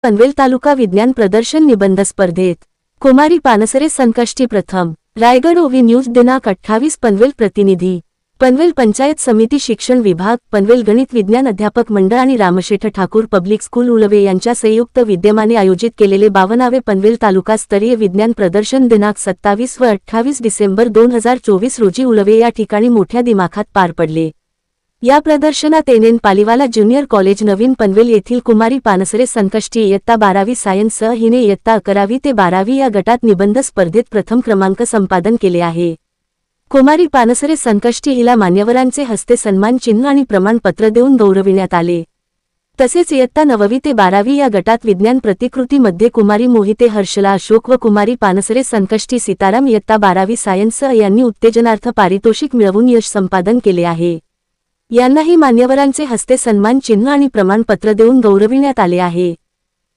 पनवेल तालुका विज्ञान प्रदर्शन निबंध स्पर्धेत कुमारी पानसरे संकष्टी प्रथम। रायगड ओवी न्यूज दिनांक 28 पनवेल प्रतिनिधी पनवेल पंचायत समिती शिक्षण विभाग पनवेल गणित विज्ञान अध्यापक मंडळ आणि रामशेठ ठाकूर पब्लिक स्कूल उळवे यांच्या संयुक्त विद्यमाने आयोजित केलेले 52वे पनवेल तालुका स्तरीय विज्ञान प्रदर्शन दिनांक 27 व 28 डिसेंबर 2024 रोजी उळवे या ठिकाणी मोठ्या दिमाखात पार पडले। या प्रदर्शनात एन पालिवाला ज्युनियर कॉलेज नवीन पनवेल येथील कुमारी पानसरे संकष्टी इयत्ता 12वी सायन्स सह हिने इयत्ता 11वी ते 12वी या गटात निबंध स्पर्धेत प्रथम क्रमांक संपादन केले आहे। कुमारी पानसरे संकष्टी हिला मान्यवरांचे हस्ते सन्मान चिन्ह आणि प्रमाणपत्र देऊन गौरविण्यात आले। तसेच इयत्ता 9वी ते 12वी या गटात विज्ञान प्रतिकृतीमध्ये कुमारी मोहिते हर्षला अशोक व कुमारी पानसरे संकष्टी सीताराम इयत्ता 12वी सायन्स यांनी उत्तेजनार्थ पारितोषिक मिळवून यश संपादन केले आहे। यांनाही मान्यवरांचे हस्ते सन्मान चिन्ह आणि प्रमाणपत्र देऊन गौरविण्यात आले आहे।